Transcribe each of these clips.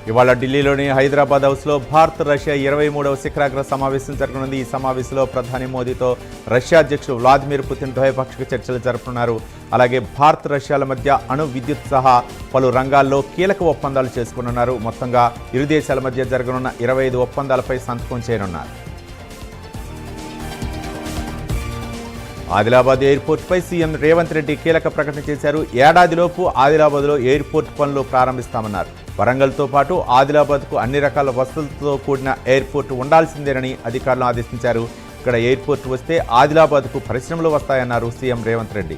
ఇవాళ ఢిల్లీలోని హైదరాబాద్ హౌస్లో భారత్ రష్యా 23వ శిఖరాగ్ర సమావేశం జరగనుంది. ఈ సమావేశంలో ప్రధాని మోదీతో రష్యా అధ్యక్షుడు వ్లాదిమిర్ పుతిన్ ద్వైపాక్షిక చర్చలు జరుపుతున్నారు. అలాగే భారత్ రష్యాల మధ్య అణు విద్యుత్ సహా పలు రంగాల్లో కీలక ఒప్పందాలు చేసుకున్నారు. మొత్తంగా ఇరు దేశాల మధ్య జరగనున్న 25 ఒప్పందాలపై సంతకం చేయనున్నారు. ఆదిలాబాద్ ఎయిర్పోర్టుపై సీఎం రేవంత్ రెడ్డి కీలక ప్రకటన చేశారు. ఏడాదిలోపు ఆదిలాబాద్లో ఎయిర్పోర్ట్ పనులు ప్రారంభిస్తామన్నారు. వరంగల్తో పాటు ఆదిలాబాద్కు అన్ని రకాల వసతులతో కూడిన ఎయిర్పోర్టు ఉండాల్సిందేనని అధికారులను ఆదేశించారు. ఇక్కడ ఎయిర్పోర్టు వస్తే ఆదిలాబాద్కు పరిశ్రమలు వస్తాయన్నారు CM Revanth Reddy.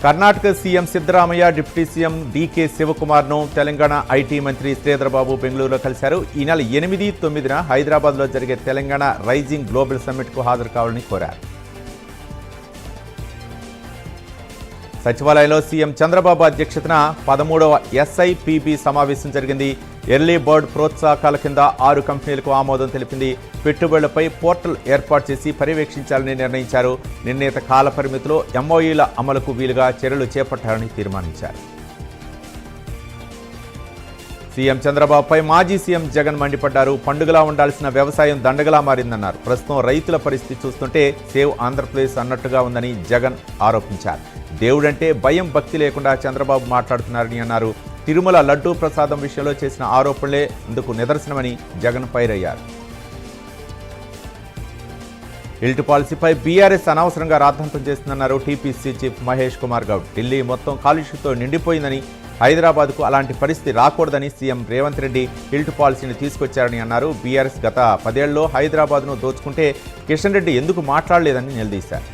Karnataka CM Siddaramaiah deputy CM DK శివకుమార్ను తెలంగాణ ఐటీ మంత్రి శ్రీధర్బాబు బెంగళూరులో కలిశారు. ఈ నెల 8, 9న హైదరాబాద్లో జరిగే తెలంగాణ రైజింగ్ గ్లోబల్ సమ్మిట్కు హాజరు కావాలని కోరారు. సచివాలయంలో సీఎం చంద్రబాబు అధ్యక్షతన 13వ SIPB సమావేశం జరిగింది. ఎర్లీ బర్డ్ ప్రోత్సాహకాల కింద 6 కంపెనీలకు ఆమోదం తెలిపింది. పెట్టుబడులపై పోర్టల్ ఏర్పాటు చేసి పర్యవేక్షించాలని నిర్ణయించారు. నిర్ణీత కాల పరిమితిలో MOUల అమలుకు వీలుగా చర్యలు చేపట్టాలని తీర్మానించారు. సీఎం చంద్రబాబుపై మాజీ సీఎం జగన్ మండిపడ్డారు. పండుగలా ఉండాల్సిన వ్యవసాయం దండగలా మారిందన్నారు. ప్రస్తుతం రైతుల పరిస్థితి చూస్తుంటే సేవ్ ఆంధ్రప్రదేశ్ అన్నట్టుగా ఉందని జగన్ ఆరోపించారు. దేవుడంటే భయం భక్తి లేకుండా చంద్రబాబు మాట్లాడుతున్నారని అన్నారు. తిరుమల లడ్డూ ప్రసాదం విషయంలో చేసిన ఆరోపణలే ఇందుకు నిదర్శనమని జగన్ ఫైరయ్యారు. ఇల్టు పాలసీపై బీఆర్ఎస్ అనవసరంగా రాద్ధాంతం చేస్తుందన్నారు టీపీసీ చీఫ్ మహేష్ కుమార్ గౌడ్. ఢిల్లీ మొత్తం కాలుష్యంతో నిండిపోయిందని, హైదరాబాద్కు అలాంటి పరిస్థితి రాకూడదని సీఎం రేవంత్ రెడ్డి ఇల్టు పాలసీని తీసుకొచ్చారని అన్నారు. బీఆర్ఎస్ గత 10 ఏళ్లలో హైదరాబాద్ను దోచుకుంటే కిషన్ రెడ్డి ఎందుకు మాట్లాడలేదని నిలదీశారు.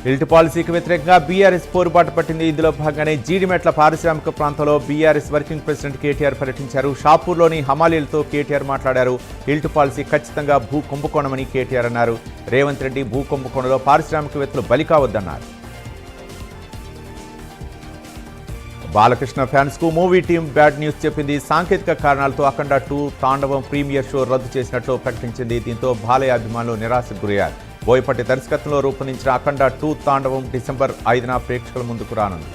ఇల్టు పాలసీకి వ్యతిరేకంగా బీఆర్ఎస్ పోరుబాటు పట్టింది. ఇందులో భాగంగానే జీడిమెట్ల పారిశ్రామిక ప్రాంతంలో బీఆర్ఎస్ వర్కింగ్ ప్రెసిడెంట్ కేటీఆర్ పర్యటించారు. షాపూర్లోని హమాలీలతో కేటీఆర్ మాట్లాడారు. ఇల్టు పాలసీ ఖచ్చితంగా భూ కుంభకోణమని కేటీఆర్ అన్నారు. రేవంత్ రెడ్డి భూ కుంభకోణంలో పారిశ్రామికవేత్తలు బలి కావద్దన్నారు. బాలకృష్ణ ఫ్యాన్స్ కు మూవీ టీం బ్యాడ్ న్యూస్ చెప్పింది. సాంకేతిక కారణాలతో అఖండ 2 తాండవం ప్రీమియర్ షో రద్దు చేసినట్లు ప్రకటించింది. దీంతో బాలయ్య అభిమానులు నిరాశకు గురయ్యారు. బోయపట్టి దర్శకత్వంలో రూపొందించిన అఖండ 2 తాండవం డిసెంబర్ 5న ప్రేక్షకుల ముందుకు రానుంది.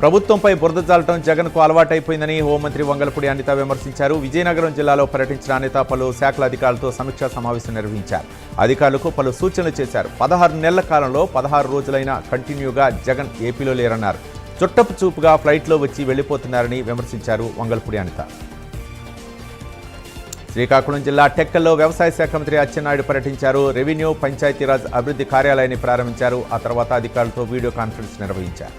ప్రభుత్వంపై బురద జాలటం జగన్కు అలవాటైపోయిందని హోంమంత్రి వంగలపూడి అనిత విమర్శించారు. విజయనగరం జిల్లాలో పర్యటించిన అనిత పలు శాఖల అధికారులతో సమీక్షా సమావేశం నిర్వహించారు. అధికారులకు పలు సూచనలు చేశారు. 16 నెలల కాలంలో 16 రోజులైనా కంటిన్యూగా జగన్ ఏపీలో లేరన్నారు. చుట్టపు చూపుగా ఫ్లైట్లో వచ్చి వెళ్లిపోతున్నారని విమర్శించారు వంగలపూడి అనిత. శ్రీకాకుళం జిల్లా టెక్కల్లో వ్యవసాయ శాఖ మంత్రి అచ్చెన్నాయుడు పర్యటించారు. రెవెన్యూ పంచాయతీరాజ్ అభివృద్ధి కార్యాలయాన్ని ప్రారంభించారు. ఆ తర్వాత అధికారులతో వీడియో కాన్ఫరెన్స్ నిర్వహించారు.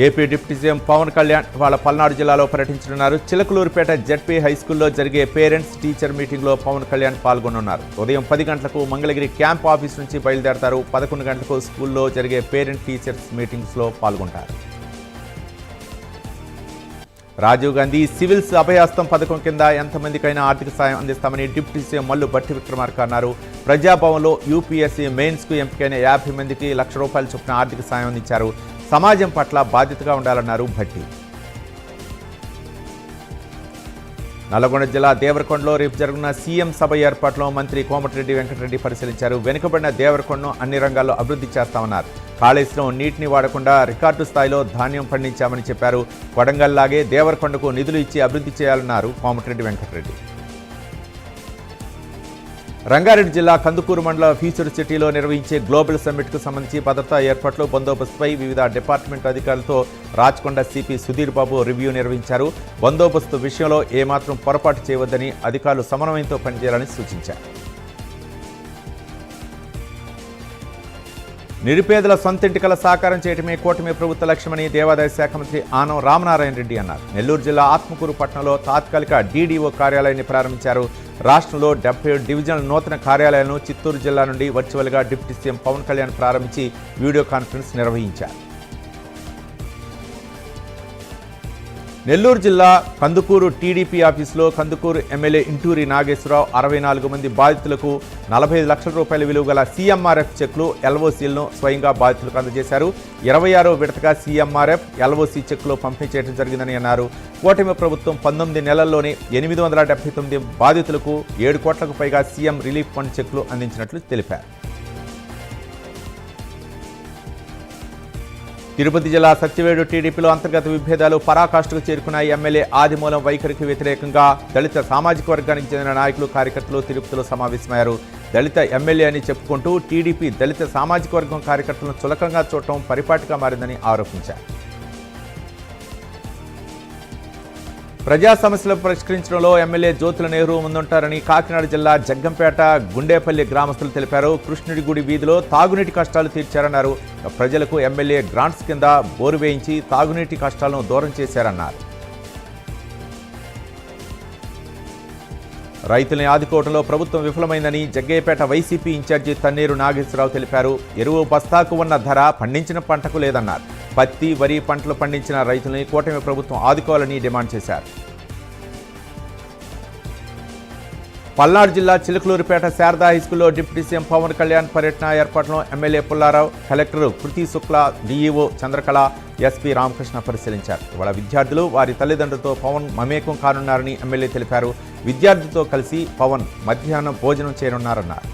AP deputy CM Pawan Kalyan వాళ్ళ పల్నాడు జిల్లాలో పర్యటించనున్నారు. చిలకలూరుపేట జెడ్పీ హైస్కూల్లో జరిగే పేరెంట్స్ టీచర్ మీటింగ్లో పవన్ కళ్యాణ్ పాల్గొనున్నారు. ఉదయం 10 గంటలకు మంగళగిరి క్యాంప్ ఆఫీస్ నుంచి బయలుదేరతారు. 11 గంటలకు స్కూల్లో జరిగే పేరెంట్ టీచర్స్ మీటింగ్స్లో పాల్గొంటారు. రాజీవ్ గాంధీ సివిల్స్ అభయహస్తం పథకం కింద ఎంతమందికైనా ఆర్థిక సాయం అందిస్తామని డిప్యూటీ సీఎం మల్లు భట్టి విక్రమార్క అన్నారు. ప్రజాభవన్లో యూపీఎస్సీ మెయిన్స్కు ఎంపికైన 50 మందికి ₹1,00,000 చొప్పున ఆర్థిక సాయం అందించారు. సమాజం పట్ల బాధ్యతగా ఉండాలన్నారు భట్టి. నల్లగొండ జిల్లా దేవరకొండలో రేపు జరుగుతున్న సీఎం సభ ఏర్పాట్లో మంత్రి కోమటిరెడ్డి వెంకటరెడ్డి పరిశీలించారు. వెనుకబడిన దేవరకొండను అన్ని రంగాల్లో అభివృద్ధి చేస్తామన్నారు. కాళేశ్వరం నీటిని వాడకుండా రికార్డు స్థాయిలో ధాన్యం పండించామని చెప్పారు. కొడంగల్లాగే దేవరకొండకు నిధులు ఇచ్చి అభివృద్ధి చేయాలన్నారు కోమటిరెడ్డి వెంకటరెడ్డి. రంగారెడ్డి జిల్లా కందుకూరు మండల ఫ్యూచర్ సిటీలో నిర్వహించే గ్లోబల్ సమ్మిట్కు సంబంధించి భద్రతా ఏర్పాట్లు, బందోబస్తుపై వివిధ డిపార్ట్మెంట్ అధికారులతో రాచకొండ సిపి సుధీర్ బాబు రివ్యూ నిర్వహించారు. బందోబస్తు విషయంలో ఏమాత్రం పొరపాటు చేయవద్దని అధికారులు సమన్వయంతో పనిచేయాలని సూచించారు. నిరుపేదల సొంతింటికల సాకారం చేయడమే కూటమి ప్రభుత్వ లక్ష్యమని దేవాదాయ శాఖ మంత్రి ఆనం రామనారాయణ రెడ్డి అన్నారు. నెల్లూరు జిల్లా ఆత్మకూరు పట్టణంలో తాత్కాలిక డీడీఓ కార్యాలయాన్ని ప్రారంభించారు. రాష్ట్రంలో 77 డివిజనల్ నూతన కార్యాలయాలను చిత్తూరు జిల్లా నుండి వర్చువల్గా డిప్యూటీ సీఎం పవన్ కళ్యాణ్ ప్రారంభించి వీడియో కాన్ఫరెన్స్ నిర్వహించారు. నెల్లూరు జిల్లా కందుకూరు టీడీపీ ఆఫీసులో కందుకూరు ఎమ్మెల్యే ఇంటూరి నాగేశ్వరరావు 64 మంది బాధితులకు 45 లక్షల రూపాయల విలువ గల సీఎంఆర్ఎఫ్ చెక్లు ఎల్ఓసీలను స్వయంగా బాధితులకు అందజేశారు. 26వ విడతగా సీఎంఆర్ఎఫ్ ఎల్ఓసీ చెక్లు పంపిణీ చేయడం జరిగిందని అన్నారు. కూటమి ప్రభుత్వం 19 నెలల్లోనే 879 బాధితులకు 7 కోట్లకు పైగా సీఎం రిలీఫ్ ఫండ్ చెక్లు అందించినట్లు తెలిపారు. తిరుపతి జిల్లా సత్యవేడు టీడీపీలో అంతర్గత విభేదాలు పరాకాష్ఠకు చేరుకున్న ఎమ్మెల్యే ఆదిమూలం వైఖరికి వ్యతిరేకంగా దళిత సామాజిక వర్గానికి చెందిన నాయకులు కార్యకర్తలు తిరుపతిలో సమావేశమయ్యారు. దళిత ఎమ్మెల్యే అని చెప్పుకుంటూ టీడీపీ దళిత సామాజిక వర్గం కార్యకర్తలను చులకంగా చూడటం పరిపాటిగా మారిందని ఆరోపించారు. ప్రజా సమస్యలు పరిష్కరించడంలో ఎమ్మెల్యే జ్యోతుల నెహ్రూ ముందుంటారని కాకినాడ జిల్లా జగ్గంపేట గుండేపల్లి గ్రామస్తులు తెలిపారు. కృష్ణుడి గుడి వీధిలో తాగునీటి కష్టాలు తీర్చారన్నారు. ప్రజలకు ఎమ్మెల్యే గ్రాంట్స్ కింద బోరు వేయించి తాగునీటి కష్టాలను దూరం చేశారన్నారు. రైతుల్ని ఆదుకోవడంలో ప్రభుత్వం విఫలమైందని జగ్గయ్యపేట వైసీపీ ఇన్ఛార్జి తన్నీరు నాగేశ్వరరావు తెలిపారు. ఎరువు బస్తాకు ఉన్న ధర పండించిన పంటకు లేదన్నారు. పత్తి, వరి పంటలు పండించిన రైతుల్ని కూటమి ప్రభుత్వం ఆదుకోవాలని డిమాండ్ చేశారు. పల్నాడు జిల్లా చిలుకలూరుపేట శారదా హైస్కూల్లో డిప్యూటీ సీఎం పవన్ కళ్యాణ్ పర్యటన ఏర్పాట్లను ఎమ్మెల్యే పుల్లారావు, కలెక్టర్ కృతి శుక్లా, డీఈఓ చంద్రకళ, ఎస్పీ రామకృష్ణ పరిశీలించారు. ఇవాళ విద్యార్థులు వారి తల్లిదండ్రులతో పవన్ మమేకం కానున్నారని ఎమ్మెల్యే తెలిపారు. విద్యార్థులతో కలిసి పవన్ మధ్యాహ్నం భోజనం చేయనున్నారన్నారు.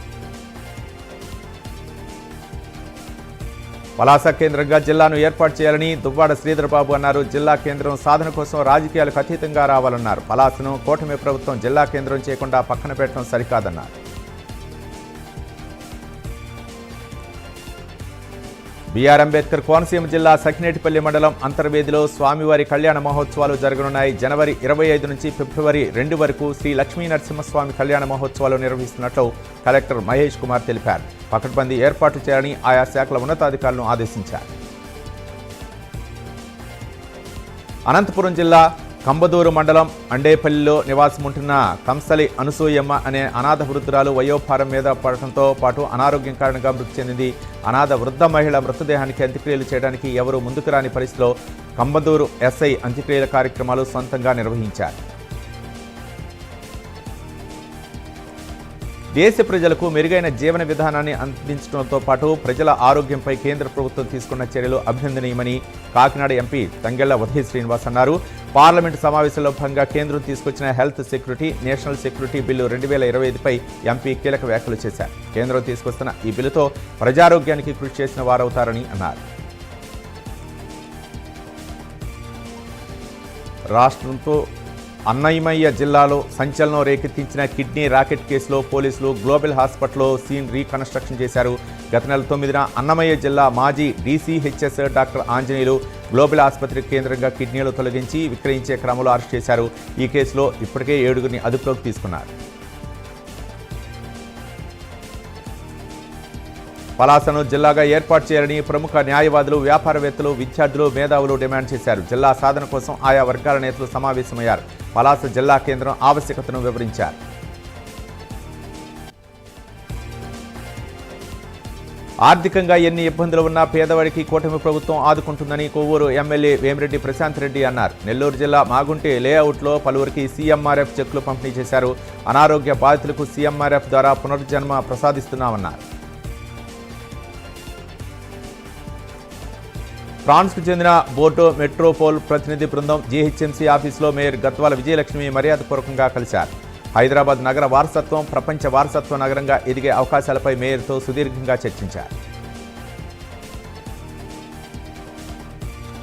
పలాస కేంద్రంగా జిల్లాను ఏర్పాటు చేయాలని దువ్వాడ శ్రీధరబాబు అన్నారు. జిల్లా కేంద్రం సాధన కోసం రాజకీయాలకు అతీతంగా రావాలన్నారు. పలాసను కూటమి ప్రభుత్వం జిల్లా కేంద్రం చేయకుండా పక్కన పెట్టడం సరికాదన్నారు. బీఆర్ అంబేద్కర్ కోనసీమ జిల్లా సఖినేటిపల్లి మండలం అంతర్వేదిలో స్వామివారి కళ్యాణ మహోత్సవాలు జరగనున్నాయి. జనవరి 25 నుంచి ఫిబ్రవరి 2 వరకు శ్రీ లక్ష్మీ నరసింహస్వామి కళ్యాణ మహోత్సవాలు నిర్వహిస్తున్నట్లు కలెక్టర్ మహేష్ కుమార్ తెలిపారు. పకడ్బందీ ఏర్పాటు చేయాలని ఆయా శాఖల ఉన్నతాధికారులను ఆదేశించారు. అనంతపురం జిల్లా కంబదూరు మండలం అండేపల్లిలో నివాసముంటున్న కంసలి అనసూయమ్మ అనే అనాథ వృద్ధురాలు వయోభారం మీద పడటంతో పాటు అనారోగ్యం కారణంగా మృతి చెందింది. అనాథ వృద్ధ మహిళ మృతదేహానికి అంత్యక్రియలు చేయడానికి ఎవరూ ముందుకు రాని పరిస్థితిలో కంబదూరు ఎస్ఐ అంత్యక్రియల కార్యక్రమాలు సొంతంగా నిర్వహించారు. దేశ ప్రజలకు మెరుగైన జీవన విధానాన్ని అందించడంతో పాటు ప్రజల ఆరోగ్యంపై కేంద్ర ప్రభుత్వం తీసుకున్న చర్యలు అభినందనీయమని కాకినాడ ఎంపీ తంగెళ్ల ఉదయ్ శ్రీనివాస్ అన్నారు. పార్లమెంటు సమావేశంలో భాగంగా కేంద్రం తీసుకొచ్చిన health security, national security bill 2025పై ఎంపీ కీలక వ్యాఖ్యలు చేశారు. కేంద్రం తీసుకొస్తున్న ఈ బిల్లుతో ప్రజారోగ్యానికి కృషి చేసిన వారవుతారని అన్నారు. రాష్ట్రంతో అన్నమయ్య జిల్లాలో సంచలనం రేకెత్తించిన కిడ్నీ రాకెట్ కేసులో పోలీసులు గ్లోబల్ హాస్పిటల్లో సీన్ రీకన్స్ట్రక్షన్ చేశారు. గత నెల 9న అన్నమయ్య జిల్లా మాజీ డీసీహెచ్ఎస్ డాక్టర్ ఆంజనేయులు గ్లోబల్ ఆసుపత్రి కేంద్రంగా కిడ్నీలు తొలగించి విక్రయించే క్రమంలో అరెస్ట్ చేశారు. ఈ కేసులో ఇప్పటికే 7గురిని అదుపులోకి తీసుకున్నారు. పలాసను జిల్లాగా ఏర్పాటు చేయాలని ప్రముఖ న్యాయవాదులు, వ్యాపారవేత్తలు, విద్యార్థులు, మేధావులు డిమాండ్ చేశారు. జిల్లా సాధన కోసం ఆయా వర్గాల నేతలు సమావేశమయ్యారు. పలాస జిల్లా కేంద్రం ఆవశ్యకతను వివరించారు. ఆర్థికంగా ఎన్ని ఇబ్బందులు ఉన్నా పేదవాడికి కూటమి ప్రభుత్వం ఆదుకుంటుందని కొవ్వూరు ఎమ్మెల్యే వేమిరెడ్డి ప్రశాంత్ రెడ్డి అన్నారు. నెల్లూరు జిల్లా మాగుంటి లేఅవుట్లో పలువురికి సీఎంఆర్ఎఫ్ చెక్లు పంపిణీ చేశారు. అనారోగ్య బాధితులకు సీఎంఆర్ఎఫ్ ద్వారా పునర్జన్మ ప్రసాదిస్తున్నామన్నారు. ఫ్రాన్స్కు చెందిన బోర్డో మెట్రోపోల్ ప్రతినిధి బృందం జీహెచ్ఎంసీ ఆఫీసులో మేయర్ గద్వాల విజయలక్ష్మి మర్యాదపూర్వకంగా కలిశారు. హైదరాబాద్ నగర వారసత్వం ప్రపంచ వారసత్వ నగరంగా ఎదిగే అవకాశాలపై మేయర్తో సుదీర్ఘంగా చర్చించారు.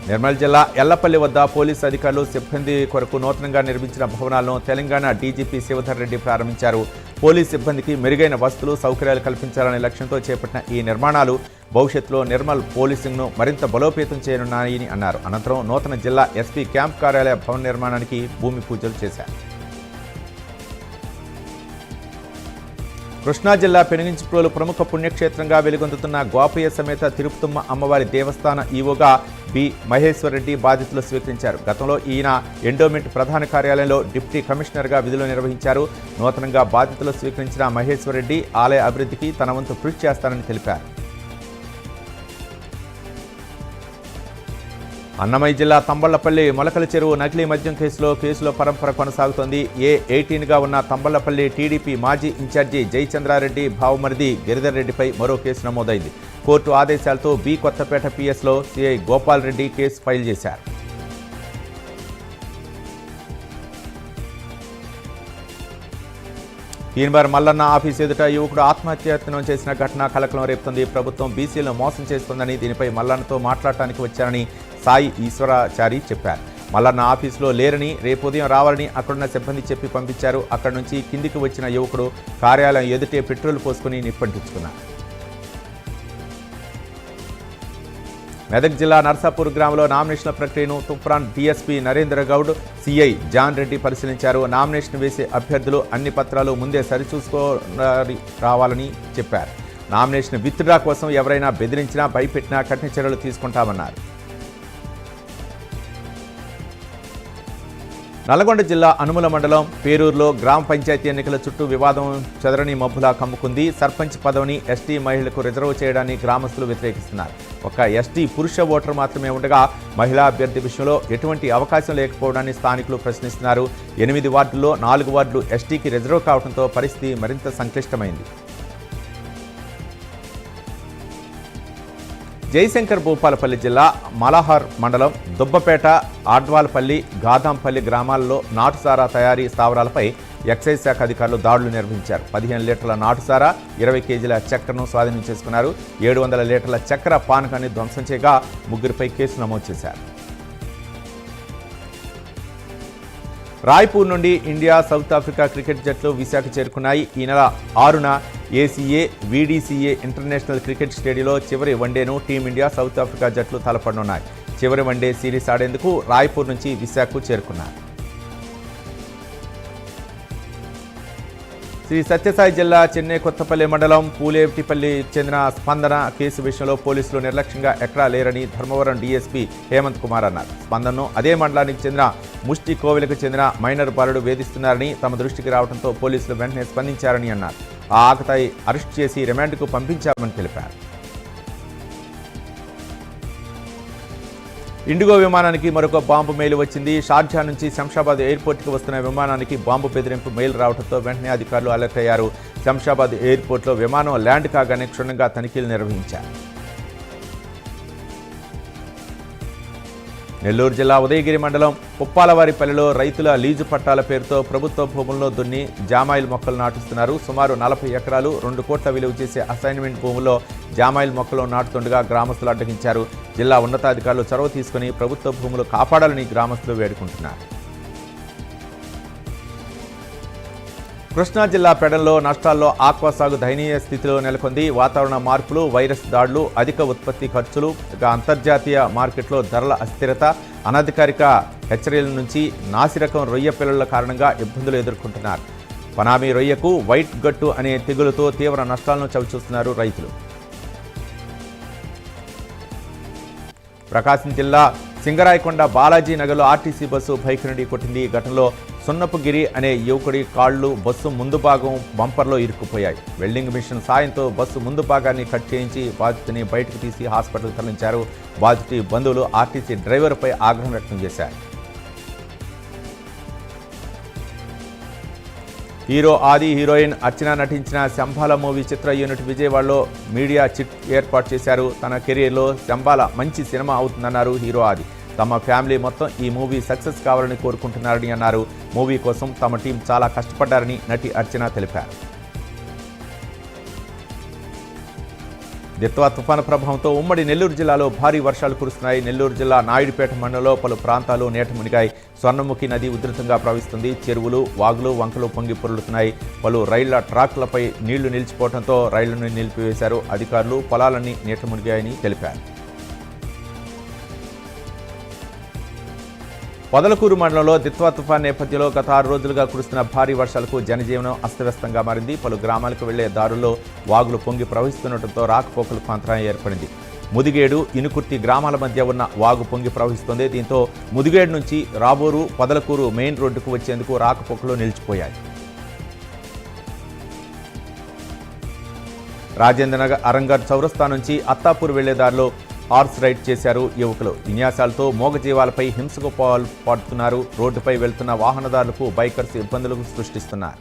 నిర్మల్ జిల్లా ఎల్లపల్లి వద్ద పోలీసు అధికారులు సిబ్బంది కొరకు నూతనంగా నిర్మించిన భవనాలను తెలంగాణ డీజీపీ శివధర్ రెడ్డి ప్రారంభించారు. పోలీసు సిబ్బందికి మెరుగైన వసతులు, సౌకర్యాలు కల్పించాలనే లక్ష్యంతో చేపట్టిన ఈ నిర్మాణాలు భవిష్యత్తులో నిర్మల్ పోలీసింగ్ను మరింత బలోపేతం చేయనున్నాయని అన్నారు. అనంతరం నూతన జిల్లా ఎస్పీ క్యాంప్ కార్యాలయ భవన నిర్మాణానికి భూమి పూజలు చేశారు. కృష్ణా జిల్లా పెనుగించిప్రోలు ప్రముఖ పుణ్యక్షేత్రంగా వెలుగొందుతున్న గోపయ్య సమేత తిరుపతమ్మ అమ్మవారి దేవస్థాన ఈవోగా బి మహేశ్వరరెడ్డి బాధ్యతలు స్వీకరించారు. గతంలో ఈయన ఎండోమెంట్ ప్రధాన కార్యాలయంలో డిప్యూటీ కమిషనర్గా విధులు నిర్వహించారు. నూతనంగా బాధ్యతలు స్వీకరించిన మహేశ్వరరెడ్డి ఆలయ అభివృద్ధికి తన వంతు కృషి చేస్తానని తెలిపారు. అన్నమయ్య జిల్లా తంబళ్లపల్లి మొలకల చెరువు నకిలీ మద్యం కేసులో పరంపర కొనసాగుతోంది. A18గా ఉన్న తంబళ్లపల్లి టీడీపీ మాజీ ఇన్ఛార్జి జయచంద్రారెడ్డి భావమరిది గిరిధర్ రెడ్డిపై మరో కేసు నమోదైంది. కోర్టు ఆదేశాలతో బి కొత్తపేట పిఎస్లో CI Gopal Reddy case file చేశారు. తీన్బార్ మల్లన్న ఆఫీస్ ఎదుట యువకుడు ఆత్మహత్యయత్నం చేసిన ఘటన కలకలం రేపుతుంది. ప్రభుత్వం బీసీలను మోసం చేస్తుందని, దీనిపై మల్లన్నతో మాట్లాడటానికి వచ్చారని సాయి ఈశ్వరాచారి చెప్పారు. మల్లన్న ఆఫీసులో లేరని, రేపు ఉదయం రావాలని అక్కడున్న సిబ్బంది చెప్పి పంపించారు. అక్కడి నుంచి కిందికి వచ్చిన యువకుడు కార్యాలయం ఎదుటే పెట్రోల్ పోసుకుని నిప్పంటించుకున్నారు. మెదక్ జిల్లా నర్సాపూర్ గ్రామంలో నామినేషన్ల ప్రక్రియను Toopran DSP Narendra Goud, CI John Reddy పరిశీలించారు. నామినేషన్ వేసే అభ్యర్థులు అన్ని పత్రాలు ముందే సరిచూసుకొని రావాలని చెప్పారు. నామినేషన్ విత్డ్రా కోసం ఎవరైనా బెదిరించినా, భయపెట్టినా కఠిన చర్యలు తీసుకుంటామన్నారు. నల్గొండ జిల్లా అనుముల మండలం పేరూరులో గ్రామ పంచాయతీ ఎన్నికల చుట్టూ వివాదం చెదరని మబ్బులా కమ్ముకుంది. సర్పంచ్ పదవిని ఎస్టీ మహిళలకు రిజర్వ్ చేయడాన్ని గ్రామస్తులు వ్యతిరేకిస్తున్నారు. ఒక ఎస్టీ పురుష ఓటర్ మాత్రమే ఉండగా మహిళా అభ్యర్థి విషయంలో ఎటువంటి అవకాశం లేకపోవడాన్ని స్థానికులు ప్రశ్నిస్తున్నారు. 8 వార్డుల్లో 4 వార్డులు ఎస్టీకి రిజర్వ్ కావడంతో పరిస్థితి మరింత సంక్లిష్టమైంది. జయశంకర్ భూపాలపల్లి జిల్లా మలహార్ మండలం దుబ్బపేట, ఆడ్వాలపల్లి, గాదాంపల్లి గ్రామాల్లో నాటుసారా తయారీ స్థావరాలపై ఎక్సైజ్ శాఖ అధికారులు దాడులు నిర్వహించారు. 15 లీటర్ల నాటుసారా, 20 కేజీల చక్కెరను స్వాధీనం చేసుకున్నారు. 700 లీటర్ల చక్కెర పానకాన్ని ధ్వంసం చేయగా 3పై కేసు నమోదు చేశారు. రాయ్పూర్ నుండి ఇండియా, సౌత్ ఆఫ్రికా క్రికెట్ జట్లు విశాఖ చేరుకున్నాయి. ఈ నెల 6న ఏసీఏ వీడీసీఏ ఇంటర్నేషనల్ క్రికెట్ స్టేడియంలో చివరి వన్డేను టీమిండియా, సౌత్ ఆఫ్రికా జట్లు తలపడనున్నాయి. చివరి వన్డే సిరీస్ ఆడేందుకు రాయ్పూర్ నుంచి విశాఖకు చేరుకున్నారు. శ్రీ సత్యసాయి జిల్లా చెన్నై కొత్తపల్లి మండలం పూలేటిపల్లి చెందిన స్పందన కేసు విషయంలో పోలీసులు నిర్లక్ష్యంగా ఎక్కడా లేరని ధర్మవరం డీఎస్పీ హేమంత్ కుమార్ అన్నారు. స్పందనను అదే మండలానికి చెందిన ముష్టి కోవిలకు చెందిన మైనర్ బాలుడు వేధిస్తున్నారని తమ దృష్టికి రావడంతో పోలీసులు వెంటనే స్పందించారని అన్నారు. ఆ ఆకతాయి అరెస్ట్ చేసి రిమాండ్కు పంపించామని తెలిపారు. ఇండిగో విమానానికి మరొక బాంబు మెయిల్ వచ్చింది. షార్జా నుంచి శంషాబాద్ ఎయిర్పోర్ట్కి వస్తున్న విమానానికి బాంబు బెదిరింపు మెయిల్ రావడంతో వెంటనే అధికారులు అలర్ట్ అయ్యారు. శంషాబాద్ ఎయిర్పోర్ట్లో విమానం ల్యాండ్ కాగానే క్షుణ్ణంగా తనిఖీలు నిర్వహించారు. నెల్లూరు జిల్లా ఉదయగిరి మండలం పుప్పాలవారిపల్లిలో రైతుల లీజు పట్టాల పేరుతో ప్రభుత్వ భూముల్లో దున్ని జామాయిల్ మొక్కలు నాటుస్తున్నారు. సుమారు 40 ఎకరాలు 2 కోట్ల విలువ చేసే అసైన్మెంట్ భూముల్లో జామాయిల్ మొక్కలు నాటుతుండగా గ్రామస్తులు అడ్డగించారు. జిల్లా ఉన్నతాధికారులు చొరవ తీసుకుని ప్రభుత్వ భూములు కాపాడాలని గ్రామస్తులు వేడుకుంటున్నారు. కృష్ణా జిల్లా పెడల్లో నష్టాల్లో ఆక్వా సాగు దయనీయ స్థితిలో నెలకొంది. వాతావరణ మార్పులు, వైరస్ దాడులు, అధిక ఉత్పత్తి ఖర్చులు, అంతర్జాతీయ మార్కెట్లో ధరల అస్థిరత, అనధికారిక హెచ్చరీల నుంచి నాసిరకం రొయ్య పిల్లల కారణంగా ఇబ్బందులు ఎదుర్కొంటున్నారు. పనామీ రొయ్యకు వైట్ గట్టు అనే తెగులుతో తీవ్ర నష్టాలను చవిచూస్తున్నారు రైతులు. ప్రకాశం జిల్లా సింగరాయకొండ బాలాజీ నగర్లో ఆర్టీసీ బస్సు బైక్ నుండి కొట్టింది. ఈ ఘటనలో సున్నపుగిరి అనే యువకుడి కాళ్లు బస్సు ముందు భాగం బంపర్లో ఇరుక్కుపోయాయి. వెల్డింగ్ మిషన్ సాయంతో బస్సు ముందు భాగాన్ని కట్ చేయించి బాధితుని బయటకు తీసి హాస్పిటల్కి తరలించారు. బాధితుడి బంధువులు ఆర్టీసీ డ్రైవర్పై ఆగ్రహం వ్యక్తం చేశారు. హీరో ఆది, హీరోయిన్ అర్చన నటించిన శంబాల మూవీ చిత్ర యూనిట్ విజయవాడలో మీడియా చిట్ ఏర్పాటు చేశారు. తన కెరీర్లో శంబాల మంచి సినిమా అవుతుందన్నారు హీరో ఆది. తమ ఫ్యామిలీ మొత్తం ఈ మూవీ సక్సెస్ కావాలని కోరుకుంటున్నారని అన్నారు. మూవీ కోసం తమ టీం చాలా కష్టపడ్డారని నటి అర్చన తెలిపారు. దిత్వా తుఫాను ప్రభావంతో ఉమ్మడి నెల్లూరు జిల్లాలో భారీ వర్షాలు కురుస్తున్నాయి. నెల్లూరు జిల్లా నాయుడుపేట మండలంలో పలు ప్రాంతాలు నీట మునిగాయి. స్వర్ణముఖి నది ఉధృతంగా ప్రవహిస్తుంది. చెరువులు, వాగులు, వంకలు పొంగి పొర్లుతున్నాయి. పలు రైళ్ల ట్రాక్లపై నీళ్లు నిలిచిపోవడంతో రైళ్లను నిలిపివేశారు. అధికారులు పొలాలన్నీ నీట మునిగాయని తెలిపారు. పొదలకూరు మండలంలో దిత్వా తుఫాన్ నేపథ్యంలో గత 6 రోజులుగా కురుస్తున్న భారీ వర్షాలకు జనజీవనం అస్తవ్యస్తంగా మారింది. పలు గ్రామాలకు వెళ్లే దారుల్లో వాగులు పొంగి ప్రవహిస్తుండటంతో రాకపోకలకు అంతరాయం ఏర్పడింది. ముదిగేడు, ఇనుకుర్తి గ్రామాల మధ్య ఉన్న వాగు పొంగి ప్రవహిస్తోంది. దీంతో ముదిగేడు నుంచి రాబోరు, పొదలకూరు మెయిన్ రోడ్డుకు వచ్చేందుకు రాకపోకలు నిలిచిపోయాయి. రాజేంద్రనగర్ అరంగర్ చౌరస్తా నుంచి అత్తాపూర్ వెళ్లే దారిలో హార్స్ రైడ్ చేశారు యువకులు. విన్యాసాలతో మూగజీవాలపై హింసకు పాల్పడుతున్నారు. రోడ్డుపై వెళ్తున్న వాహనదారులకు బైకర్స్ ఇబ్బందులు సృష్టిస్తున్నారు.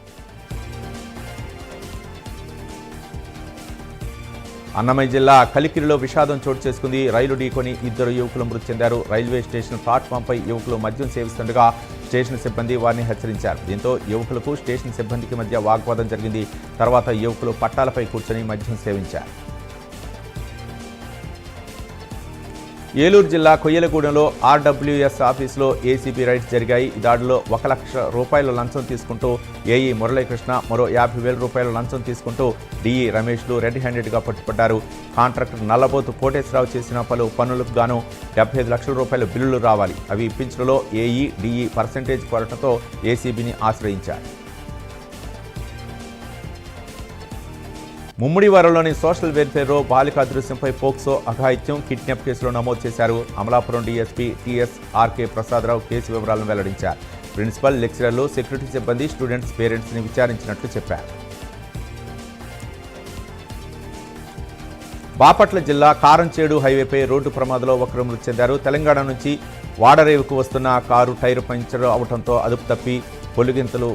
అన్నమయ్య జిల్లా కలికిరిలో విషాదం చోటు చేసుకుంది. రైలు ఢీకొని 2 యువకులు మృతి చెందారు. రైల్వే స్టేషన్ ప్లాట్ఫామ్పై యువకులు మద్యం సేవిస్తుండగా స్టేషన్ సిబ్బంది వారిని హెచ్చరించారు. దీంతో యువకులకు స్టేషన్ సిబ్బందికి మధ్య వాగ్వాదం జరిగింది. తర్వాత యువకులు పట్టాలపై కూర్చొని మద్యం సేవించారు. ఏలూరు జిల్లా కొయ్యలగూడెంలో ఆర్డబ్ల్యూఎస్ ఆఫీసులో ఏసీబీ రైడ్స్ జరిగాయి. ఈ దాడిలో 1 లక్ష రూపాయల లంచం తీసుకుంటూ ఏఈ మురళీకృష్ణ, మరో 50,000 రూపాయల లంచం తీసుకుంటూ డిఈ రమేష్లు రెడ్ హ్యాండెడ్గా పట్టుబడ్డారు. కాంట్రాక్టర్ నల్లబోతు కోటేశ్వరరావు చేసిన పలు పనులకు గాను 75 లక్షల రూపాయల బిల్లులు రావాలి. అవి ఇప్పించడంలో ఏఈ, డిఈ పర్సెంటేజ్ కొరటతో ఏసీబీని ఆశ్రయించారు. ముమ్మిడివరంలోని సోషల్ వెల్ఫేర్లో బాలిక అదృశ్యంపై పోక్సో, అఘాయిత్యం, కిడ్నాప్ కేసులో నమోదు చేశారు. Amalapuram DSP TS RK Prasada Rao case వివరాలను వెల్లడించారు. ప్రిన్సిపల్, లెక్చరర్లు, సెక్యూరిటీ సిబ్బంది, స్టూడెంట్స్ పేరెంట్స్ని విచారించినట్లు చెప్పారు. బాపట్ల జిల్లా కారంచేడు హైవేపై రోడ్డు ప్రమాదంలో ఒకరు మృతి చెందారు. తెలంగాణ నుంచి వాడరేవుకు వస్తున్న కారు టైరు పంక్చర్ అవడంతో అదుపు తప్పి పొలిగింతలు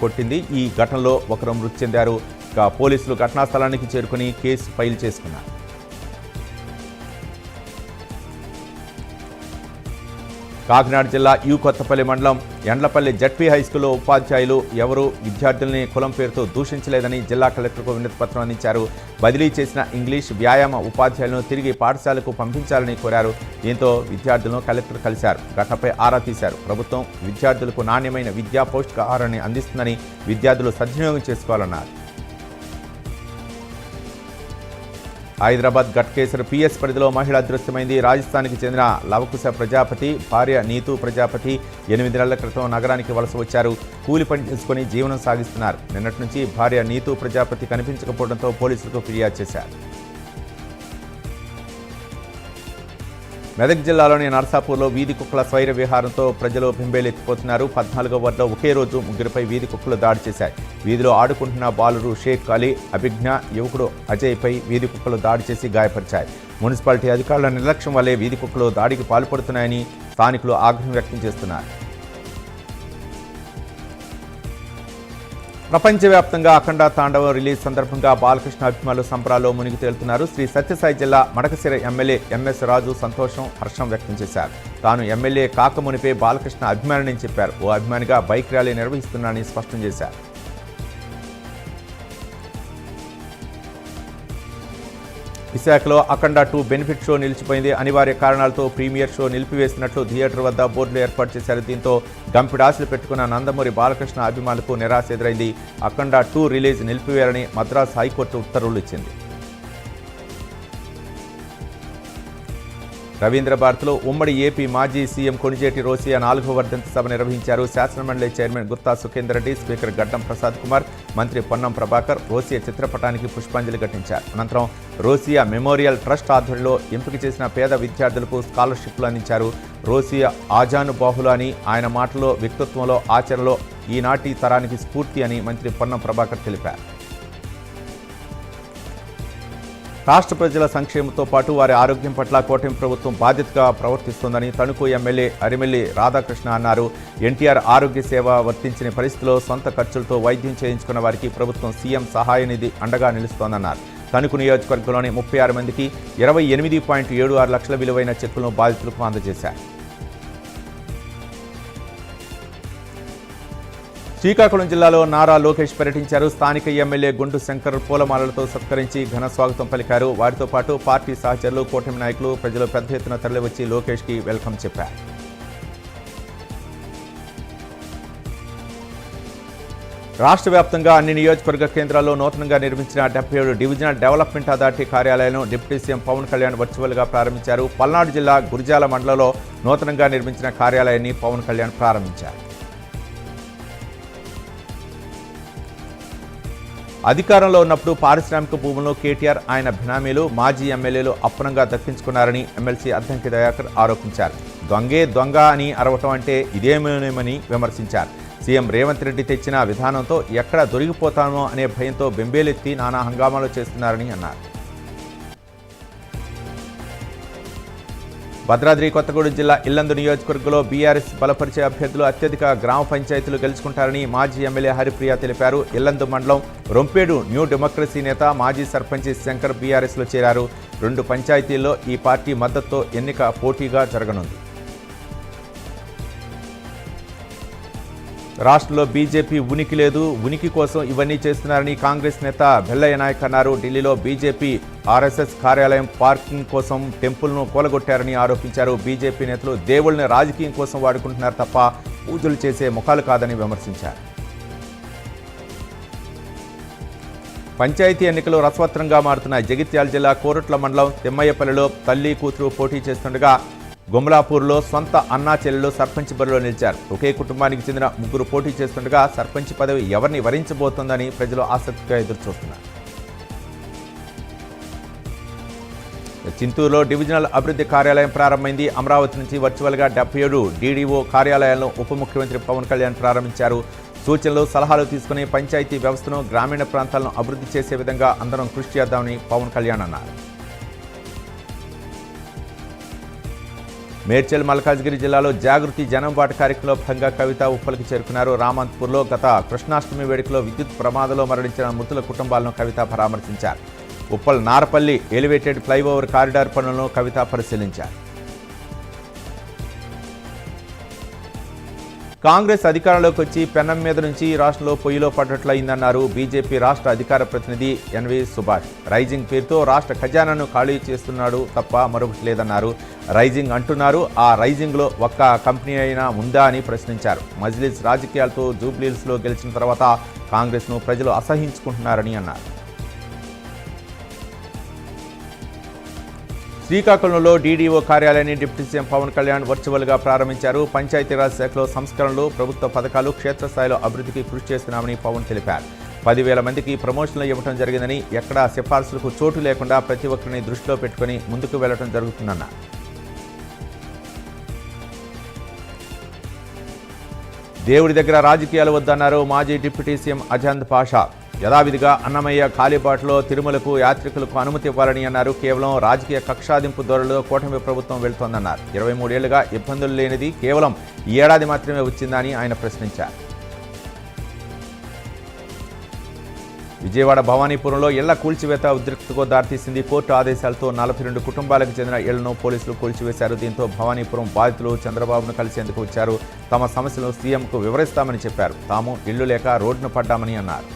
కొట్టింది. ఈ ఘటనలో ఒకరు మృతి చెందారు. పోలీసులు ఘటనా స్థలానికి చేరుకుని కేసు ఫైల్ చేసుకున్నారు. కాకినాడ జిల్లా కొత్తపల్లి మండలం ఎండ్లపల్లి జడ్పీ హైస్కూల్లో ఉపాధ్యాయులు ఎవరూ విద్యార్థుల్ని కులం పేరుతో దూషించలేదని జిల్లా కలెక్టర్కు వినతి పత్రం అందించారు. బదిలీ చేసిన ఇంగ్లీష్, వ్యాయామ ఉపాధ్యాయులను తిరిగి పాఠశాలకు పంపించాలని కోరారు. దీంతో విద్యార్థులను కలెక్టర్ కలిశారు. ఘటనపై ఆరా తీశారు. ప్రభుత్వం విద్యార్థులకు నాణ్యమైన విద్యా పౌష్టికాహారాన్ని అందిస్తుందని విద్యార్థులు సద్వినియోగం చేసుకోవాలన్నారు. హైదరాబాద్ గట్కేసర్ పిఎస్ పరిధిలో మహిళ అదృశ్యమైంది. రాజస్థాన్కి చెందిన లవకుశ ప్రజాపతి భార్య నీతూ ప్రజాపతి 8 నెలల క్రితం నగరానికి వలస వచ్చారు. కూలి పని చేసుకుని జీవనం సాగిస్తున్నారు. నిన్నటి నుంచి భార్య నీతూ ప్రజాపతి కనిపించకపోవడంతో పోలీసులకు ఫిర్యాదు చేశారు. మెదక్ జిల్లాలోని నర్సాపూర్లో వీధి కుక్కల స్వైర విహారంతో ప్రజలు బెంబేలెత్తిపోతున్నారు. 14వ వార్డులో ఒకే రోజు 3పై వీధి కుక్కలు దాడి చేశాయి. వీధిలో ఆడుకుంటున్న బాలురు షేక్ అలీ, అభిజ్ఞ, యువకుడు అజయ్పై వీధి కుక్కలు దాడి చేసి గాయపరిచాయి. మున్సిపాలిటీ అధికారుల నిర్లక్ష్యం వల్లే వీధి కుక్కలు దాడికి పాల్పడుతున్నాయని స్థానికులు ఆగ్రహం వ్యక్తం చేస్తున్నారు. ప్రపంచవ్యాప్తంగా అఖండ తాండవం రిలీజ్ సందర్భంగా బాలకృష్ణ అభిమానులు సంబరాల్లో మునిగి తేలుతున్నారు. శ్రీ సత్యసాయి జిల్లా మడకశిర ఎమ్మెల్యే ఎంఎస్ రాజు హర్షం వ్యక్తం చేశారు. తాను ఎమ్మెల్యే కాకమునిపే బాలకృష్ణ అభిమానిని చెప్పారు. ఓ అభిమానిగా బైక్ ర్యాలీ నిర్వహిస్తున్నానని స్పష్టం చేశారు. విశాఖలో అఖండ 2 బెనిఫిట్ షో నిలిచిపోయింది. అనివార్య కారణాలతో ప్రీమియర్ షో నిలిపివేసినట్లు థియేటర్ వద్ద బోర్డులు ఏర్పాటు చేశారు. దీంతో గంపిడాసులు పెట్టుకున్న నందమూరి బాలకృష్ణ అభిమానులకు నిరాశ ఎదురైంది. అఖండ 2 రిలీజ్ నిలిపివేయాలని మద్రాసు హైకోర్టు ఉత్తర్వులు ఇచ్చింది. రవీంద్ర భారత్లో ఉమ్మడి ఏపీ మాజీ సీఎం కొణిజేటి రోసియా 4వ వర్ధంతి సభ నిర్వహించారు. శాసనమండలి చైర్మన్ గుత్తా సుఖేందర్ రెడ్డి, స్పీకర్ గడ్డం ప్రసాద్ కుమార్, మంత్రి పొన్నం ప్రభాకర్ రోసియా చిత్రపటానికి పుష్పాంజలి ఘటించారు. అనంతరం రోసియా మెమోరియల్ ట్రస్ట్ ఆధ్వర్యంలో ఎంపిక చేసిన పేద విద్యార్థులకు స్కాలర్షిప్లు అందించారు. రోసియా ఆజానుబాహులు అని, ఆయన మాటలో, వ్యక్తిత్వంలో, ఆచరణలో ఈనాటి తరానికి స్ఫూర్తి అని మంత్రి పొన్నం ప్రభాకర్ తెలిపారు. రాష్ట్ర ప్రజల సంక్షేమంతో పాటు వారి ఆరోగ్యం పట్ల కూటమి ప్రభుత్వం బాధ్యతగా ప్రవర్తిస్తోందని తణుకు ఎమ్మెల్యే అరిమెల్లి రాధాకృష్ణ అన్నారు. ఎన్టీఆర్ ఆరోగ్య సేవ వర్తించిన పరిస్థితిలో సొంత ఖర్చులతో వైద్యం చేయించుకున్న వారికి ప్రభుత్వం సీఎం సహాయ నిధి అండగా నిలుస్తోందన్నారు. తణుకు నియోజకవర్గంలోని 36 మందికి 28.76 లక్షల విలువైన చెక్కులను బాధితులకు అందజేశారు. శ్రీకాకుళం జిల్లాలో నారా లోకేష్ పర్యటించారు. స్థానిక ఎమ్మెల్యే గుండు శంకర్ పూలమాలలతో సత్కరించి ఘన స్వాగతం పలికారు. వారితో పాటు పార్టీ సహచరులు, కూటమి నాయకులు, ప్రజలు పెద్ద ఎత్తున తరలివచ్చి లోకేష్కి వెల్కమ్ చెప్పారు. రాష్ట్ర వ్యాప్తంగా అన్ని నియోజకవర్గ కేంద్రాల్లో నూతనంగా నిర్మించిన 77 డివిజనల్ డెవలప్మెంట్ అథారిటీ కార్యాలయాలను డిప్యూటీ సీఎం పవన్ కళ్యాణ్ వర్చువల్గా ప్రారంభించారు. పల్నాడు జిల్లా గురిజాల మండలంలో నూతనంగా నిర్మించిన కార్యాలయాన్ని పవన్ కళ్యాణ్ ప్రారంభించారు. అధికారంలో ఉన్నప్పుడు పారిశ్రామిక భూములను కేటీఆర్, ఆయన బినామీలు, మాజీ ఎమ్మెల్యేలు అప్పనంగా దక్కించుకున్నారని ఎమ్మెల్సీ అద్దంకి దయాకర్ ఆరోపించారు. దొంగే దొంగ అని అరవటం అంటే ఇదేమేమని విమర్శించారు. సీఎం రేవంత్ రెడ్డి తెచ్చిన విధానంతో ఎక్కడ దొరికిపోతామో అనే భయంతో బెంబేలెత్తి నానా హంగామాలు చేస్తున్నారని అన్నారు. భద్రాద్రి కొత్తగూడెం జిల్లా ఇల్లందు నియోజకవర్గంలో బీఆర్ఎస్ బలపరిచే అభ్యర్థులు అత్యధిక గ్రామ పంచాయతీలు గెలుచుకుంటారని మాజీ ఎమ్మెల్యే హరిప్రియ తెలిపారు. ఇల్లందు మండలం రొంపేడు న్యూ డెమోక్రసీ నేత మాజీ సర్పంచ్ శంకర్ బీఆర్ఎస్లో చేరారు. 2 పంచాయతీల్లో ఈ పార్టీ మద్దతుతో ఎన్నిక పోటీగా జరగనుంది. రాష్ట్రంలో బీజేపీ ఉనికి లేదు, ఉనికి కోసం ఇవన్నీ చేస్తున్నారని కాంగ్రెస్ నేత భెల్లయ్య నాయక్ అన్నారు. ఢిల్లీలో బీజేపీ ఆర్ఎస్ఎస్ కార్యాలయం పార్కింగ్ కోసం టెంపుల్ను కూలగొట్టారని ఆరోపించారు. బీజేపీ నేతలు దేవుళ్ళని రాజకీయం కోసం వాడుకుంటున్నారు తప్ప పూజలు చేసే ముఖాలు కాదని విమర్శించారు. పంచాయతీ ఎన్నికలు రసవత్రంగా మారుతున్నాయి. జగిత్యాల జిల్లా కోరుట్ల మండలం తిమ్మయ్యపల్లిలో తల్లి కూతురు పోటీ చేస్తుండగా గుమలాపూర్లో సొంత అన్నా చెల్లెలు సర్పంచ్ బరిలో నిలిచారు. ఒకే కుటుంబానికి చెందిన 3 పోటీ చేస్తుండగా సర్పంచ్ పదవి ఎవరిని వరించబోతోందని ప్రజలు ఆసక్తిగా ఎదురుచూస్తున్నారు. చింతూరులో డివిజనల్ అభివృద్ధి కార్యాలయం ప్రారంభమైంది. అమరావతి నుంచి వర్చువల్గా 77 డీడీఓ కార్యాలయాలను ఉప ముఖ్యమంత్రి పవన్ కళ్యాణ్ ప్రారంభించారు. సూచనలు సలహాలు తీసుకుని పంచాయతీ వ్యవస్థను గ్రామీణ ప్రాంతాలను అభివృద్ధి చేసే విధంగా అందరం కృషి చేద్దామని పవన్ కళ్యాణ్ అన్నారు. మేడ్చల్ మల్కాజ్గిరి జిల్లాలో జాగృతి జనం బాట కార్యక్రమంలో భాగంగా కవిత ఉప్పల్కి చేరుకున్నారు. రామంత్పూర్లో గత కృష్ణాష్టమి వేడుకలో విద్యుత్ ప్రమాదంలో మరణించిన మృతుల కుటుంబాలను కవిత పరామర్శించారు. Uppal Narapally elevated flyover corridor పనులను కవిత పరిశీలించారు. కాంగ్రెస్ అధికారంలోకి వచ్చి పెనం మీద నుంచి రాష్ట్రంలో పొయ్యిలో పడ్డట్లయిందన్నారు బీజేపీ రాష్ట్ర అధికార ప్రతినిధి ఎన్వి సుభాష్. రైజింగ్ పేరుతో రాష్ట్ర ఖజానాను ఖాళీ చేస్తున్నాడు తప్ప మరొకటి లేదన్నారు. రైజింగ్ అంటున్నారు, ఆ రైజింగ్లో ఒక్క కంపెనీ అయినా ఉందా అని ప్రశ్నించారు. మజ్లిస్ రాజకీయాలతో జూబ్లీహిల్స్లో గెలిచిన తర్వాత కాంగ్రెస్ను ప్రజలు అసహించుకుంటున్నారని అన్నారు. శ్రీకాకుళంలో డీడీఓ కార్యాలయాన్ని డిప్యూటీ సీఎం పవన్ కళ్యాణ్ వర్చువల్గా ప్రారంభించారు. పంచాయతీరాజ్ శాఖలో సంస్కరణలు, ప్రభుత్వ పథకాలు క్షేత్రస్థాయిలో అభివృద్ధికి కృషి చేస్తున్నామని పవన్ తెలిపారు. 10,000 మందికి ప్రమోషన్లు ఇవ్వడం జరిగిందని, ఎక్కడా సిఫార్సులకు చోటు లేకుండా ప్రతి ఒక్కరిని దృష్టిలో పెట్టుకుని ముందుకు వెళ్లడం జరుగుతుందన్నారు. దేవుడి దగ్గర రాజకీయాలు వద్దన్నారు మాజీ డిప్యూటీ సీఎం అజాద్ పాషా. యథావిధిగా అన్నమయ్య కాలిబాటలో తిరుమలకు యాత్రికులకు అనుమతి ఇవ్వాలని అన్నారు. కేవలం రాజకీయ కక్షాదింపు ధోరణిలో కూటమి ప్రభుత్వం వెళ్తోందన్నారు. 23 ఏళ్లుగా ఇబ్బందులు లేనిది కేవలం ఈ ఏడాది మాత్రమే వచ్చిందని ఆయన ప్రశ్నించారు. విజయవాడ భవానీపురంలో ఇళ్ల కూల్చివేత ఉద్రిక్తతకు దారితీసింది. కోర్టు ఆదేశాలతో 42 కుటుంబాలకు చెందిన ఇళ్లను పోలీసులు కూల్చివేశారు. దీంతో భవానీపురం బాధితులు చంద్రబాబును కలిసేందుకు వచ్చారు. తమ సమస్యలను సీఎంకు వివరిస్తామని చెప్పారు. తాము ఇళ్లు లేక రోడ్డును పడ్డామని అన్నారు.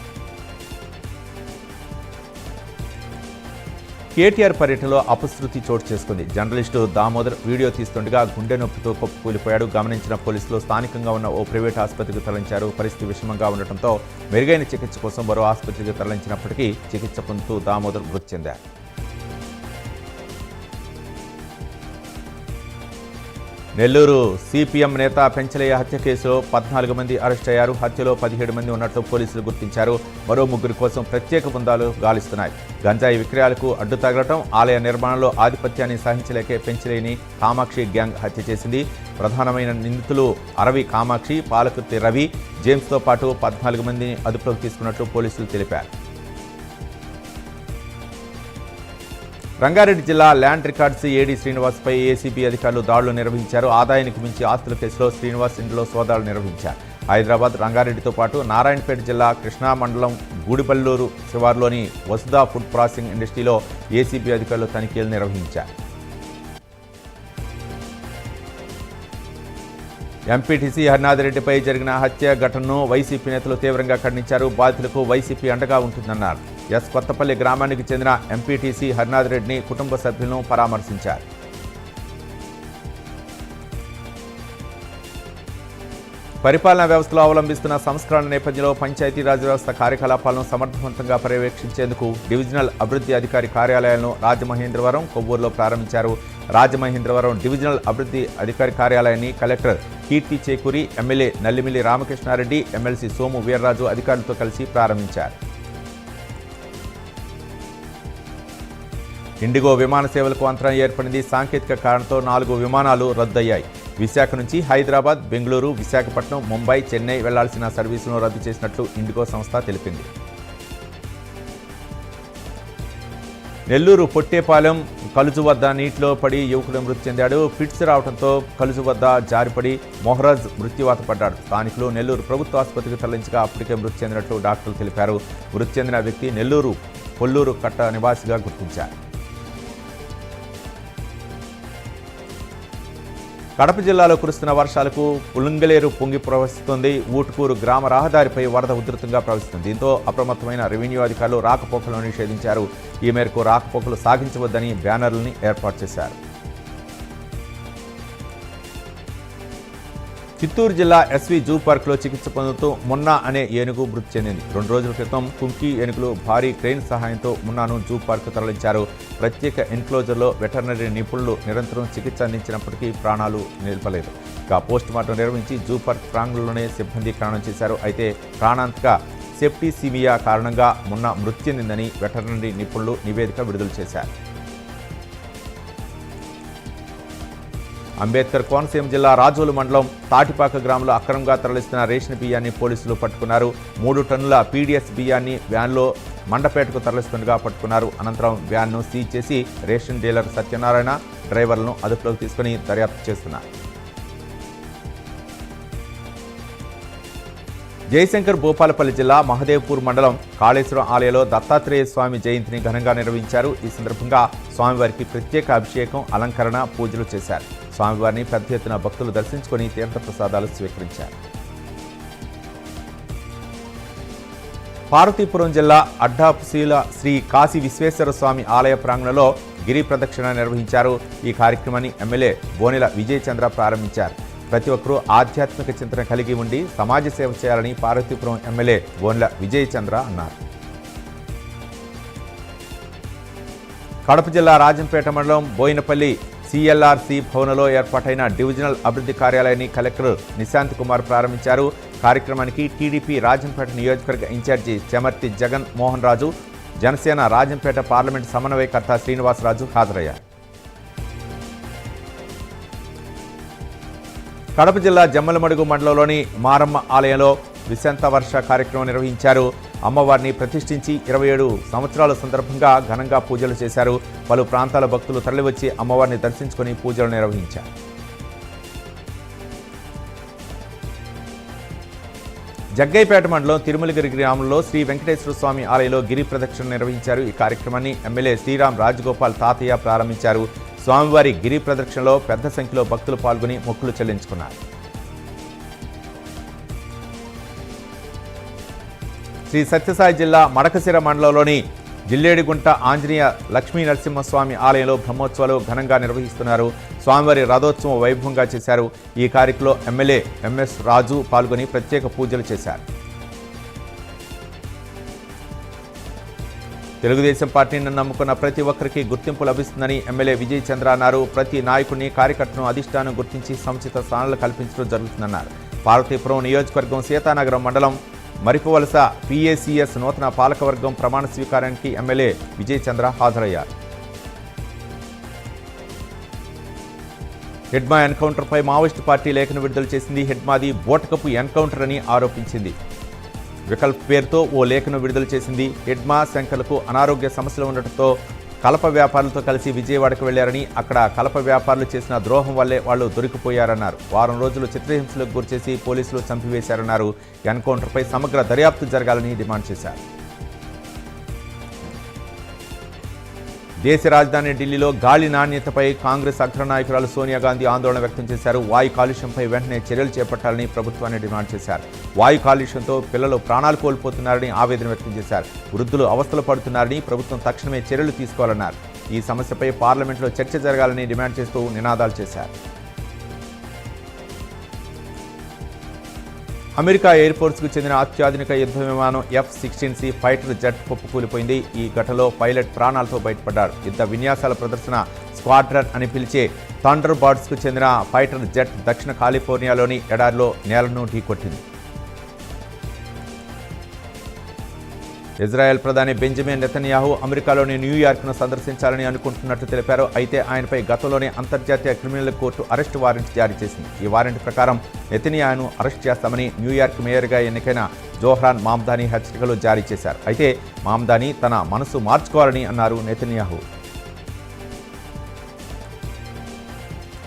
కేటీఆర్ పర్యటనలో అపశృతి చోటు చేసుకుంది. జర్నలిస్టు దామోదర్ వీడియో తీస్తుండగా గుండె నొప్పితో కూలిపోయాడు. గమనించిన పోలీసులు స్థానికంగా ఉన్న ఓ ప్రైవేట్ ఆసుపత్రికి తరలించారు. పరిస్థితి విషమంగా ఉండటంతో మెరుగైన చికిత్స కోసం మరో ఆసుపత్రికి తరలించినప్పటికీ చికిత్స పొందుతూ దామోదర్ మృతి చెందారు. నెల్లూరు సిపిఎం నేత పెంచలయ్య హత్య కేసులో 14 మంది అరెస్ట్ అయ్యారు. హత్యలో 17 మంది ఉన్నట్లు పోలీసులు గుర్తించారు. మరో 3 కోసం ప్రత్యేక బృందాలు గాలిస్తున్నాయి. గంజాయి విక్రయాలకు అడ్డు తగలటం, ఆలయ నిర్మాణంలో ఆధిపత్యాన్ని సహించలేకే పెంచలేని కామాక్షి గ్యాంగ్ హత్య చేసింది. ప్రధానమైన నిందితులు అరవి కామాక్షి, పాలకుర్తి రవి, జేమ్స్తో పాటు 14 మందిని అదుపులోకి తీసుకున్నట్లు పోలీసులు తెలిపారు. రంగారెడ్డి జిల్లా ల్యాండ్ రికార్డ్స్ ఏడీ శ్రీనివాస్పై ఏసీబీ అధికారులు దాడులు నిర్వహించారు. ఆదాయానికి మించి ఆస్తుల కేసులో శ్రీనివాస్ ఇంట్లో సోదాలు నిర్వహించారు. హైదరాబాద్, రంగారెడ్డితో పాటు నారాయణపేట జిల్లా కృష్ణా మండలం గూడిపల్లూరు శివార్లోని వసుధ ఫుడ్ ప్రాసెసింగ్ ఇండస్ట్రీలో ఏసీబీ అధికారులు తనిఖీలు నిర్వహించారు. ఎంపీటీసీ హరినాథరెడ్డిపై జరిగిన హత్య ఘటనను వైసీపీ నేతలు తీవ్రంగా ఖండించారు. బాధితులకు వైసీపీ అండగా ఉంటుందన్నారు. కొత్తపల్లి గ్రామానికి చెందిన ఎంపీటీసీ హరినాథరెడ్డిని కుటుంబ సభ్యులను పరామర్శించారు. పరిపాలనా వ్యవస్థలో అవలంబిస్తున్న సంస్కరణ నేపథ్యంలో పంచాయతీరాజ్ వ్యవస్థ కార్యకలాపాలను సమర్థవంతంగా పర్యవేక్షించేందుకు డివిజనల్ అభివృద్ధి అధికారి కార్యాలయాలను రాజమహేంద్రవరం, కొవ్వూరులో ప్రారంభించారు. రాజమహేంద్రవరం డివిజనల్ అభివృద్ధి అధికారి కార్యాలయాన్ని కలెక్టర్ కీర్తి చేకూరి, ఎమ్మెల్యే నల్లిమిల్లి రామకృష్ణారెడ్డి, ఎమ్మెల్సీ సోము వీర్రాజు అధికారులతో కలిసి ప్రారంభించారు. ఇండిగో విమాన సేవలకు అంతరాయం ఏర్పడింది. సాంకేతిక కారణంతో 4 విమానాలు రద్దయ్యాయి. విశాఖ నుంచి హైదరాబాద్, బెంగళూరు, విశాఖపట్నం, ముంబై, చెన్నై వెళ్లాల్సిన సర్వీసులను రద్దు చేసినట్లు ఇండిగో సంస్థ తెలిపింది. నెల్లూరు పొట్టేపాలెం కలుజు వద్ద నీటిలో పడి యువకుడు మృతి చెందాడు. ఫిట్స్ రావడంతో కలుజు వద్ద జారిపడి మొహరాజ్ మృత్యువాత పడ్డాడు. స్థానికులు నెల్లూరు ప్రభుత్వ ఆసుపత్రికి తరలించగా అప్పటికే మృతి చెందినట్లు డాక్టర్లు తెలిపారు. మృతి చెందిన వ్యక్తి నెల్లూరు పొల్లూరు కట్ట నివాసిగా గుర్తించారు. కడప జిల్లాలో కురుస్తున్న వర్షాలకు పులుంగలేరు పొంగి ప్రవహిస్తుంది. ఊటుకూరు గ్రామ రహదారిపై వరద ఉధృతంగా ప్రవహిస్తుంది. దీంతో అప్రమత్తమైన రెవెన్యూ అధికారులు రాకపోకలను నిషేధించారు. ఈ మేరకు రాకపోకలు సాగించవద్దని బ్యానర్లని ఏర్పాటు చేశారు. చిత్తూరు జిల్లా ఎస్వి జూ పార్క్లో చికిత్స పొందుతూ మున్నా అనే ఏనుగు మృతి చెందింది. 2 రోజుల క్రితం కుంకి ఏనుగులు భారీ క్రెయిన్ సహాయంతో మున్నాను జూ పార్క్ తరలించారు. ప్రత్యేక ఎన్క్లోజర్లో వెటర్నరీ నిపుణులు నిరంతరం చికిత్స అందించినప్పటికీ ప్రాణాలు నిలపలేదు. ఇక పోస్టుమార్టం నిర్వహించి జూ పార్క్ ప్రాంగణంలోనే సిబ్బంది ఖననం చేశారు. అయితే ప్రాణాంతక సెప్టిసిమియా కారణంగా మున్నా మృతి చెందిందని వెటర్నరీ నిపుణులు నివేదిక విడుదల చేశారు. అంబేద్కర్ కోనసీమ జిల్లా రాజోలు మండలం తాటిపాక గ్రామంలో అక్రమంగా తరలిస్తున్న రేషన్ బియ్యాన్ని పోలీసులు పట్టుకున్నారు. 3 టన్నుల పీడీఎస్ బియ్యాన్ని వ్యాన్లో మండపేటకు తరలిస్తుండగా పట్టుకున్నారు. అనంతరం వ్యాన్ను సీజ్ చేసి రేషన్ డీలర్ సత్యనారాయణ డ్రైవర్లను అదుపులోకి తీసుకుని దర్యాప్తు చేస్తున్నారు. జయశంకర్ భూపాలపల్లి జిల్లా మహదేవ్పూర్ మండలం కాళేశ్వరం ఆలయంలో దత్తాత్రేయ స్వామి జయంతిని ఘనంగా నిర్వహించారు. ఈ సందర్భంగా స్వామివారికి ప్రత్యేక అభిషేకం, అలంకరణ, పూజలు చేశారు. స్వామివారిని పెద్ద ఎత్తున భక్తులు దర్శించుకుని తీర్థప్రసాదాలు స్వీకరించారు. పార్వతీపురం జిల్లా అడ్డాపుశీల శ్రీ కాశీ విశ్వేశ్వర స్వామి ఆలయ ప్రాంగణంలో గిరి ప్రదక్షిణ నిర్వహించారు. ఈ కార్యక్రమాన్ని ఎమ్మెల్యే బోనెల విజయ్ చంద్ర ప్రారంభించారు. ప్రతి ఒక్కరూ ఆధ్యాత్మిక చింతన కలిగి ఉండి సమాజ సేవ చేయాలని పార్వతీపురం ఎమ్మెల్యే బోనెల విజయ్ చంద్ర అన్నారు. కడప జిల్లా రాజంపేట మండలం బోయినపల్లి సిఎల్ఆర్సి భవనంలో ఏర్పాటైన డివిజనల్ అభివృద్ధి కార్యాలయాన్ని కలెక్టర్ నిశాంత్ కుమార్ ప్రారంభించారు. కార్యక్రమానికి టీడీపీ రాజంపేట నియోజకవర్గ ఇన్ఛార్జి చెమర్తి జగన్ మోహన్ రాజు, జనసేన రాజంపేట పార్లమెంట్ సమన్వయకర్త శ్రీనివాసరాజు హాజరయ్యారు. కడప జిల్లా జమ్మలమడుగు మండలంలోని మారమ్మ ఆలయంలో విశాంత వర్ష కార్యక్రమం నిర్వహించారు. అమ్మవారిని ప్రతిష్ఠించి 27 సంవత్సరాల సందర్భంగా ఘనంగా పూజలు చేశారు. పలు ప్రాంతాల భక్తులు తరలివచ్చి అమ్మవారిని దర్శించుకుని పూజలు నిర్వహించారు. జగ్గైపేట మండలం తిరుమలగిరి గ్రామంలో శ్రీ వెంకటేశ్వర స్వామి ఆలయంలో గిరి ప్రదక్షిణ నిర్వహించారు. ఈ కార్యక్రమాన్ని ఎమ్మెల్యే శ్రీరామ్ రాజగోపాల్ తాతయ్య ప్రారంభించారు. స్వామివారి గిరి ప్రదక్షిణలో పెద్ద సంఖ్యలో భక్తులు పాల్గొని మొక్కులు చెల్లించుకున్నారు. శ్రీ సత్యసాయి జిల్లా మడకశిర మండలంలోని జిల్లేడిగుంట ఆంజనేయ లక్ష్మీ నరసింహస్వామి ఆలయంలో బ్రహ్మోత్సవాలు ఘనంగా నిర్వహిస్తున్నారు. స్వామివారి రథోత్సవం వైభవంగా చేశారు. ఈ కార్యక్రమంలో ఎమ్మెల్యే ఎంఎస్ రాజు పాల్గొని ప్రత్యేక పూజలు చేశారు. తెలుగుదేశం పార్టీని నమ్ముకున్న ప్రతి ఒక్కరికి గుర్తింపు లభిస్తుందని ఎమ్మెల్యే విజయ్ చంద్ర అన్నారు. ప్రతి నాయకుడిని, కార్యకర్తను అధిష్టానం గుర్తించి సముచిత స్థానాలు కల్పించడం జరుగుతుందన్నారు. పార్వతీపురం నియోజకవర్గం సీతానగరం మండలం మరిపవలస పిఏసిఎస్ నూతన పాలకవర్గం ప్రమాణ స్వీకారానికి ఎమ్మెల్యే విజయ్ చంద్ర హాజరయ్యారు. హెడ్మా ఎన్కౌంటర్పై మావోయిస్టు పార్టీ లేఖను విడుదల చేసింది. హెడ్మాది బోటకపు ఎన్కౌంటర్ అని ఆరోపించింది. వికల్ప్ పేరుతో ఓ లేఖను విడుదల చేసింది. హెడ్మా శంకర్లకు అనారోగ్య సమస్యలు ఉండటంతో కలప వ్యాపారులతో కలిసి విజయవాడకు వెళ్లారని, అక్కడ కలప వ్యాపారులు చేసిన ద్రోహం వల్లే వాళ్లు దొరికిపోయారన్నారు. వారం రోజులు చిత్రహింసలకు గురిచేసి పోలీసులు చంపివేశారన్నారు. ఎన్కౌంటర్పై సమగ్ర దర్యాప్తు జరగాలని డిమాండ్ చేశారు. దేశ రాజధాని ఢిల్లీలో గాలి నాణ్యతపై కాంగ్రెస్ అగ్రనాయకురాలు సోనియా గాంధీ ఆందోళన వ్యక్తం చేశారు. వాయు కాలుష్యంపై వెంటనే చర్యలు చేపట్టాలని ప్రభుత్వాన్ని డిమాండ్ చేశారు. వాయు కాలుష్యంతో పిల్లలు ప్రాణాలు కోల్పోతున్నారని ఆవేదన వ్యక్తం చేశారు. వృద్ధులు అవస్థలు పడుతున్నారని, ప్రభుత్వం తక్షణమే చర్యలు తీసుకోవాలన్నారు. ఈ సమస్యపై పార్లమెంట్లో చర్చ జరగాలని డిమాండ్ చేస్తూ నినాదాలు చేశారు. అమెరికా ఎయిర్ ఫోర్స్కు చెందిన అత్యాధునిక యుద్ధ విమానం F-16C ఫైటర్ జెట్ కుప్పకూలిపోయింది. ఈ ఘటనలో పైలట్ ప్రాణాలతో బయటపడ్డారు. యుద్ధ విన్యాసాల ప్రదర్శన స్క్వాడ్రన్ అని పిలిచే థండర్ బర్డ్స్కు చెందిన ఫైటర్ జెట్ దక్షిణ కాలిఫోర్నియాలోని ఎడారిలో నేలను ఢీకొట్టింది. ఇజ్రాయెల్ ప్రధాని బెంజమిన్ నెతన్యాహు అమెరికాలోని న్యూయార్క్ను సందర్శించాలని అనుకుంటున్నట్లు తెలిపారు. అయితే ఆయనపై గతంలోనే అంతర్జాతీయ క్రిమినల్ కోర్టు అరెస్టు వారెంట్ జారీ చేసింది. ఈ వారెంట్ ప్రకారం నెతన్యాహును అరెస్ట్ చేస్తామని న్యూయార్క్ మేయర్గా ఎన్నికైన జోహ్రాన్ మామ్దానీ హెచ్చరికలు జారీ చేశారు. అయితే మామ్దానీ తన మనసు మార్చుకోవాలని అన్నారు నెతన్యాహు.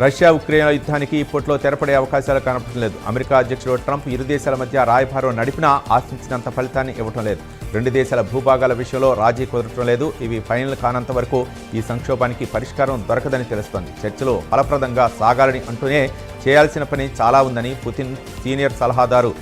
రష్యా ఉక్రెయిన్ యుద్ధానికి ఇప్పట్లో తెరపడే అవకాశాలు కనపడటం లేదు. అమెరికా అధ్యక్షుడు ట్రంప్ ఇరు దేశాల మధ్య రాయబారం నడిపినా ఆశించినంత ఫలితాన్ని ఇవ్వటం లేదు. రెండు దేశాల భూభాగాల విషయంలో రాజీ కుదరటం లేదు. ఇవి ఫైనల్ కానంత వరకు ఈ సంక్షోభానికి పరిష్కారం దొరకదని తెలుస్తోంది. చర్చలు ఫలప్రదంగా సాగాలని అంటూనే చేయాల్సిన పని చాలా ఉందని పుతిన్ సీనియర్ సలహాదారు